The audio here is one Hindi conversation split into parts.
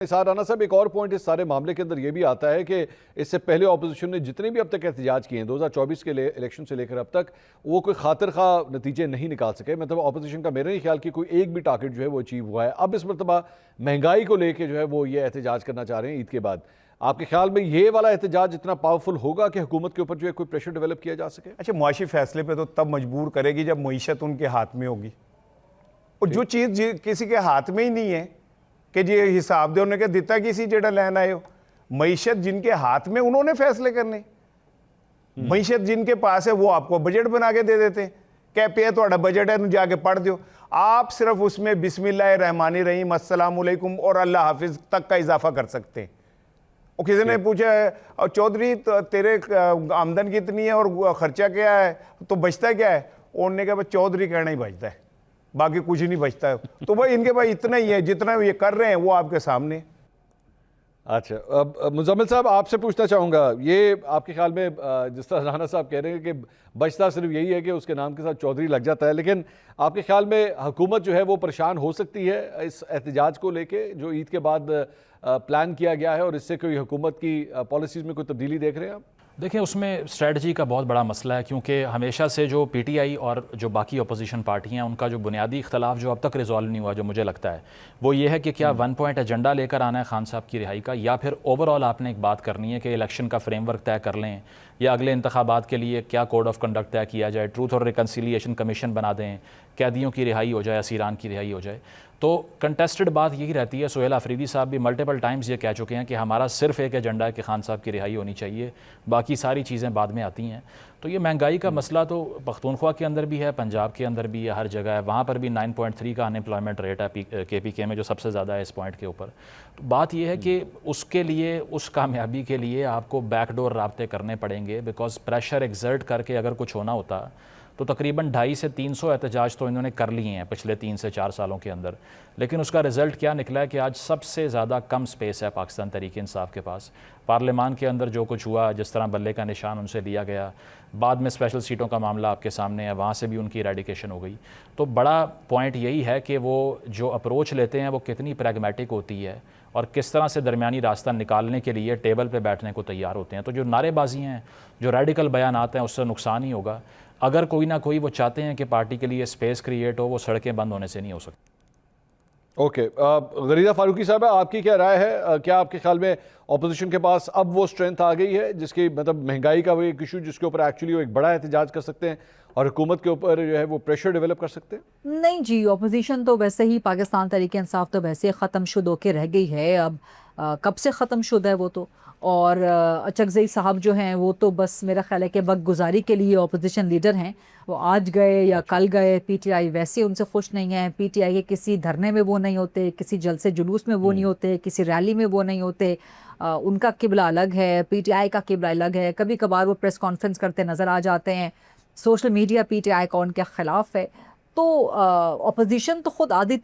निसार राना साहब, एक और पॉइंट इस सारे मामले के अंदर यह भी आता है कि इससे पहले ऑपोजिशन ने जितने भी अब तक एहतजाज किए हैं 2024 के इलेक्शन से लेकर अब तक, वो कोई खातिर खा नतीजे नहीं निकाल सके। मतलब ऑपोजिशन का मेरा नहीं ख्याल कि कोई एक भी टारगेट जो है वो अचीव हुआ है। अब इस मरतबा महंगाई को लेकर जो है वो ये एहतजाज करना चाह रहे हैं ईद के बाद। आपके ख्याल में ये वाला एहतजाज इतना पावरफुल होगा कि हुकूमत के ऊपर जो है कोई प्रेशर डेवलप किया जा सके? अच्छा, मुआशी फैसले पे तो तब मजबूर करेगी जब मईशत उनके हाथ में होगी, और जो चीज़ किसी के हाथ में ही नहीं है कि जी हिसाब दे, उन्होंने दिता किसी जेड़ा लैन आए हो। मईशत जिनके हाथ में, उन्होंने फैसले करने। मईशत जिनके पास है वो आपको बजट बना के दे देते हैं, कह पे थोड़ा बजट है जाके पढ़ दो। आप सिर्फ उसमें बिस्मिल्लाह रहमानी रहीम अस्सलाम वालेकुम और अल्लाह हाफिज तक का इजाफा कर सकते हैं। और किसी ने पूछा चौधरी तेरे आमदन कितनी है और खर्चा क्या है, तो बचता क्या है? उन्होंने कहा चौधरी कहना ही बचता है, बाकी कुछ नहीं बचता है। तो भाई इनके पास इतना ही है, जितना ये कर रहे हैं वो आपके सामने। अच्छा, अब मुजम्मिल साहब आपसे पूछना चाहूँगा, ये आपके ख्याल में जिस तरह राना साहब कह रहे हैं कि बचता सिर्फ यही है कि उसके नाम के साथ चौधरी लग जाता है, लेकिन आपके ख्याल में हुकूमत जो है वो परेशान हो सकती है इस एहतजाज को लेके जो ईद के बाद प्लान किया गया है, और इससे कोई हुकूमत की पॉलिसीज़ में कोई तब्दीली देख रहे हैं आप? देखिए, उसमें स्ट्रेटजी का बहुत बड़ा मसला है, क्योंकि हमेशा से जो पीटीआई और जो बाकी अपोजिशन पार्टियां, उनका जो बुनियादी इख्तलाफ जो अब तक रिजॉल्व नहीं हुआ, जो मुझे लगता है वो ये है कि क्या 1 पॉइंट एजेंडा लेकर आना है खान साहब की रिहाई का, या फिर ओवरऑल आपने एक बात करनी है कि इलेक्शन का फ्रेमवर्क तय कर लें, या अगले इंतखाबात के लिए क्या कोड ऑफ कंडक्ट तय किया जाए, ट्रूथ और रिकन्सिलिएशन कमीशन बना दें, कैदियों की रिहाई हो जाए, असीरान की रिहाई हो जाए। तो कंटेस्टेड बात यही रहती है। सुहेल अफरीदी साहब भी मल्टीपल टाइम्स ये कह चुके हैं कि हमारा सिर्फ एक एजेंडा है कि खान साहब की रिहाई होनी चाहिए, बाकी सारी चीज़ें बाद में आती हैं। तो ये महंगाई का मसला तो पख्तूनख्वा के अंदर भी है, पंजाब के अंदर भी है, हर जगह है। वहाँ पर भी 9.3 का अनएम्प्लॉयमेंट रेट है KPK में, जो सबसे ज़्यादा है इस पॉइंट के ऊपर। तो बात यह है कि उसके लिए, उस कामयाबी के लिए आपको बैकडोर राब्ते करने पड़ेंगे, बिकॉज प्रेशर एक्सर्ट करके अगर कुछ होना होता तो तकरीबन 250 से 300 एहतजाज तो इन्होंने कर लिए हैं पिछले 3 से 4 सालों के अंदर। लेकिन उसका रिज़ल्ट क्या निकला है कि आज सबसे ज़्यादा कम स्पेस है पाकिस्तान तहरीक इंसाफ के पास। पार्लियामान के अंदर जो कुछ हुआ, जिस तरह बल्ले का निशान उनसे लिया गया, बाद में स्पेशल सीटों का मामला आपके सामने है, वहाँ से भी उनकी इरेडिकेशन हो गई। तो बड़ा पॉइंट यही है कि वो जो अप्रोच लेते हैं वो कितनी प्रैग्मेटिक होती है, और किस तरह से दरमियानी रास्ता निकालने के लिए टेबल पे बैठने को तैयार होते हैं। तो जो नारेबाजी हैं, जो रेडिकल बयानात हैं, उससे नुकसान ही होगा। अगर कोई ना कोई वो चाहते हैं कि पार्टी के लिए स्पेस क्रिएट हो, वो सड़कें बंद होने से नहीं हो सकती। ओके, गरीदा फारूकी साहब, आपकी क्या राय है? क्या आपके ख्याल में ऑपोजिशन के पास अब वो स्ट्रेंथ आ गई है जिसकी, मतलब महंगाई का वो एक इशू जिसके ऊपर एक्चुअली वो एक बड़ा एहतजाज कर सकते हैं और हुकूमत के ऊपर जो है वो प्रेशर डेवलप कर सकते हैं? नहीं जी, ऑपोजिशन तो वैसे ही, पाकिस्तान तहरीक इंसाफ तो वैसे ख़त्म शुदा होकर रह गई है। अब कब से ख़त्म शुदा है वो तो। और अचकज़ई साहब जो हैं वो तो बस मेरा ख्याल है कि वक्त गुजारी के लिए ऑपोजिशन लीडर हैं। वो आज गए या कल गए, पीटीआई वैसे उनसे खुश नहीं है। पीटीआई के किसी धरने में वो नहीं होते, किसी जलसे जुलूस में वो नहीं होते, किसी रैली में वो नहीं होते। उनका किबला अलग है, पीटीआई का किबला अलग है। कभी कभार वो प्रेस कॉन्फ्रेंस करते नज़र आ जाते हैं। सोशल मीडिया पीटीआई का उनके ख़िलाफ़ है। तो अपोजिशन तो ख़ुद आधी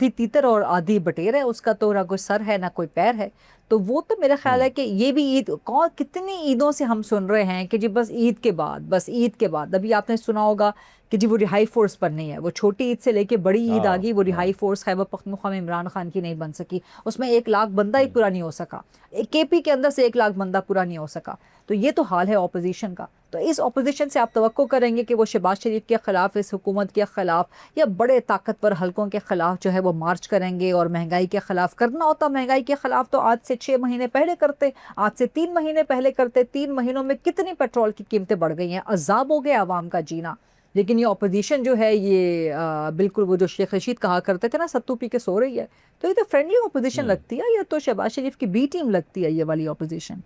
तीतर और आधी बटेर है, उसका तो ना कोई सर है ना कोई पैर है। तो वो तो मेरा ख्याल है कि ये भी ईद, कौन कितनी ईदों से हम सुन रहे हैं कि जी बस ईद के बाद, बस ईद के बाद। अभी आपने सुना होगा कि जी वो रिहाई फोर्स बननी है। वो छोटी ईद से लेके बड़ी ईद आ गई, वो रिहाई फोर्स खैबर पख्तूनख्वा में इमरान खान की नहीं बन सकी। उसमें 1 लाख बंदा ही पूरा नहीं हो सका, KP के अंदर से 1 लाख बंदा पूरा नहीं हो सका। तो ये तो हाल है ऑपोजिशन का। तो इस ऑपोजिशन से आप तवक्को करेंगे कि वो शहबाज शरीफ के ख़िलाफ़, इस हुकूमत के ख़िलाफ़ या बड़े ताकतवर हलकों के ख़िलाफ़ जो है वो मार्च करेंगे। और महंगाई के ख़िलाफ़ करना होता, महंगाई के ख़िलाफ़ तो आज से 6 महीने पहले करते, आज से 3 महीने पहले करते। 3 महीनों में कितनी पेट्रोल की कीमतें बढ़ गई हैं, अज़ाब हो गया आवाम का जीना। लेकिन ये ऑपोजिशन जो है ये बिल्कुल वो जो शेख रशीद कहा करते थे ना, सत्तू पी के सो रही है। तो ये तो फ्रेंडली ऑपोजिशन लगती है, ये तो शहबाज शरीफ की बी टीम लगती है, ये वाली ऑपोजिशन।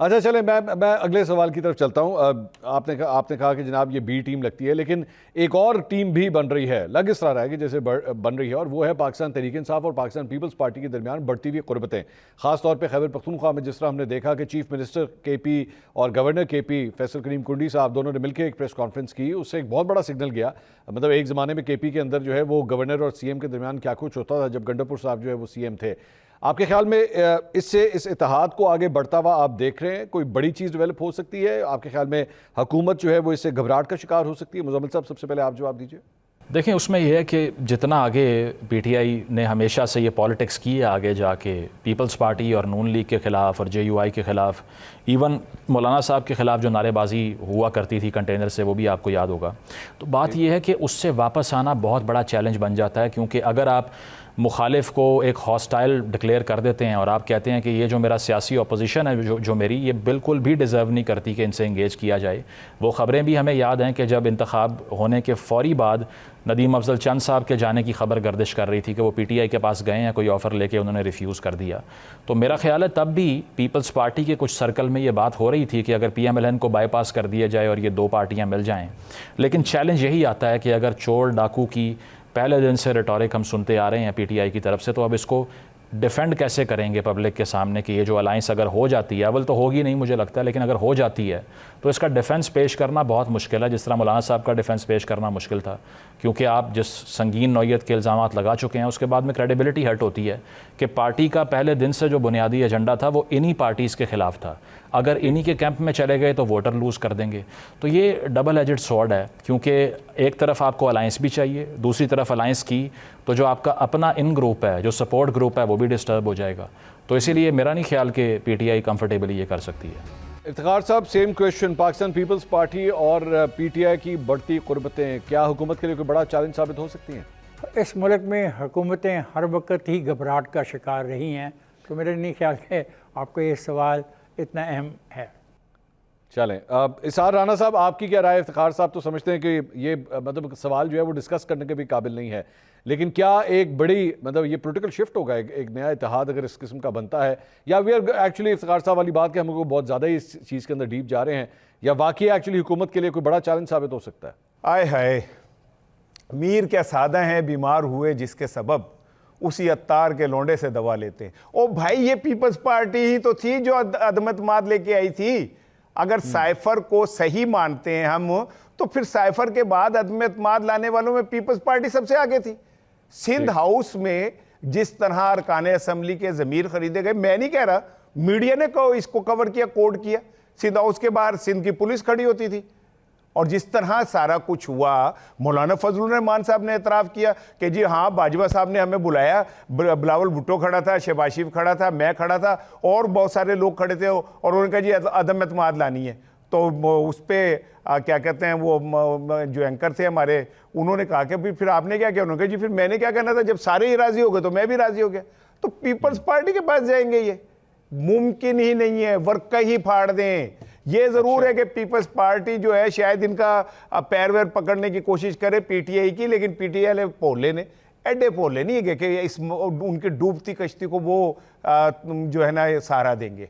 अच्छा, चले मैं अगले सवाल की तरफ चलता हूँ। आपने कहा कि जनाब ये बी टीम लगती है, लेकिन एक और टीम भी बन रही है, लग इस तरह है कि जैसे बन रही है, और वो है पाकिस्तान तहरीक इंसाफ और पाकिस्तान पीपल्स पार्टी के दरमियान बढ़ती हुई कुर्बतें। खासतौर पर खैबर पख्तूनख्वा में जिस तरह हमने देखा कि चीफ मिनिस्टर KP और गवर्नर KP फैसल करीम कुंडी साहब दोनों ने मिलकर एक प्रेस कॉन्फ्रेंस की, उससे एक बहुत बड़ा सिग्नल गया। मतलब एक ज़माने में KP के अंदर जो है वो गवर्नर और CM के दरमियान क्या कुछ होता था जब गंडापुर साहब जो है वो CM थे। आपके ख्याल में इससे इस इत्तेहाद को आगे बढ़ता हुआ आप देख रहे हैं, कोई बड़ी चीज़ डेवलप हो सकती है? आपके ख्याल में हुकूमत जो है वो इससे घबराहट का शिकार हो सकती है? मुजम्मिल साहब, सबसे पहले आप जवाब दीजिए। देखें, उसमें यह है कि जितना आगे पीटीआई ने हमेशा से ये पॉलिटिक्स की है, आगे जाके पीपल्स पार्टी और नून लीग के ख़िलाफ़ और जेयूआई के ख़िलाफ़, इवन मौलाना साहब के ख़िलाफ़ जो नारेबाजी हुआ करती थी कंटेनर से, वो भी आपको याद होगा। तो बात यह है कि उससे वापस आना बहुत बड़ा चैलेंज बन जाता है, क्योंकि अगर आप मुखालिफ को एक हॉस्टाइल डिक्लेयर कर देते हैं और आप कहते हैं कि ये जो मेरा सियासी अपोजिशन है, जो मेरी, ये बिल्कुल भी डिज़र्व नहीं करती कि इनसे इंगेज किया जाए। वो ख़बरें भी हमें याद हैं कि जब इंतखाब होने के फ़ौरी बाद नदीम अफजल चंद साहब के जाने की खबर गर्दिश कर रही थी कि वो पीटीआई के पास गए हैं कोई ऑफ़र लेके, उन्होंने रिफ्यूज़ कर दिया। तो मेरा ख्याल है तब भी पीपल्स पार्टी के कुछ सर्कल में ये बात हो रही थी कि अगर पीएमएलएन को बाईपास कर दिया जाए और ये दो पार्टियाँ मिल जाएँ। लेकिन चैलेंज यही आता है कि अगर चोर डाकू की पहले दिन से रेटोरिक हम सुनते आ रहे हैं पीटीआई की तरफ से, तो अब इसको डिफेंड कैसे करेंगे पब्लिक के सामने कि ये जो अलाइंस अगर हो जाती है, अव्वल तो होगी नहीं मुझे लगता है, लेकिन अगर हो जाती है तो इसका डिफेंस पेश करना बहुत मुश्किल है, जिस तरह मौलाना साहब का डिफेंस पेश करना मुश्किल था, क्योंकि आप जिस संगीन नौयत के इल्ज़ामात लगा चुके हैं उसके बाद में क्रेडिबिलिटी हर्ट होती है कि पार्टी का पहले दिन से जो बुनियादी एजेंडा था वो इन्हीं पार्टीज़ के ख़िलाफ़ था। अगर इन्हीं के कैंप में चले गए तो वोटर लूज़ कर देंगे। तो ये डबल एजेड स्वॉर्ड है, क्योंकि एक तरफ आपको अलाइंस भी चाहिए, दूसरी तरफ अलाइंस की तो जो आपका अपना इन ग्रुप है, जो सपोर्ट ग्रुप है, वो भी डिस्टर्ब हो जाएगा। तो इसीलिए मेरा नहीं ख्याल कि पीटीआई कंफर्टेबली ये कर सकती है। इफ्तिखार साहब, same question, Pakistan Peoples Party और पीटीआई की बढ़ती कुर्बतें क्या हुकूमत के लिए कोई बड़ा चैलेंज साबित हो सकती हैं? इस मुल्क में हुकूमतें हर वक्त ही घबराहट का शिकार रही हैं, तो मेरे नहीं ख्याल है आपको ये सवाल इतना अहम है। चलें, अब इसार राना साहब, आपकी क्या राय है? इफ्तिखार साहब तो समझते हैं कि ये मतलब सवाल जो है वो डिस्कस करने के भी काबिल नहीं है, लेकिन क्या एक बड़ी मतलब ये पॉलिटिकल शिफ्ट होगा, एक नया इत्तेहाद अगर इस किस्म का बनता है, या वी आर एक्चुअली इफ्तिखार साहब वाली बात कि हम लोग बहुत ज़्यादा ही इस चीज़ के अंदर डीप जा रहे हैं, या वाकई एक्चुअली हुकूमत के लिए कोई बड़ा चैलेंज साबित हो सकता है? आए हाय, मीर क्या सादा हैं बीमार हुए जिसके सबब उसी अत्तार के लोंडे से दवा लेते हैं। ओ भाई, ये पीपल्स पार्टी ही तो थी जो अदमत माद लेके आई थी। अगर साइफर को सही मानते हैं हम, तो फिर साइफर के बाद अदमत माद लाने वालों में पीपल्स पार्टी सबसे आगे थी। सिंध हाउस में जिस तरह अरकान असम्बली के ज़मीर खरीदे गए, मैं नहीं कह रहा, मीडिया ने इसको कवर किया, कोड किया। सिंध हाउस के बाहर सिंध की पुलिस खड़ी होती थी, और जिस तरह सारा कुछ हुआ, मौलाना फजलुर रहमान साहब ने एतराफ़ किया कि जी हाँ, बाजवा साहब ने हमें बुलाया, बिलावल भुट्टो खड़ा था, शहबाज शरीफ खड़ा था, मैं खड़ा था, और बहुत सारे लोग खड़े थे, और उन्होंने कहा जी अदम एतमाद लानी है। तो उस पर क्या कहते हैं, वो जो एंकर थे हमारे, उन्होंने कहा कि भी फिर आपने क्या किया? उन्होंने कहा जी फिर मैंने क्या कहना था, जब सारे ही राज़ी हो गए तो मैं भी राज़ी हो गया। तो पीपल्स पार्टी के पास जाएंगे, ये मुमकिन ही नहीं है, वर्क का ही फाड़ दें। ये जरूर है कि पीपल्स पार्टी जो है शायद इनका पैर वैर पकड़ने की कोशिश करे पीटीआई की, लेकिन पीटीआई पोले ने एडे पोले नहीं है कि इस उनकी डूबती कश्ती को वो जो है ना सहारा देंगे।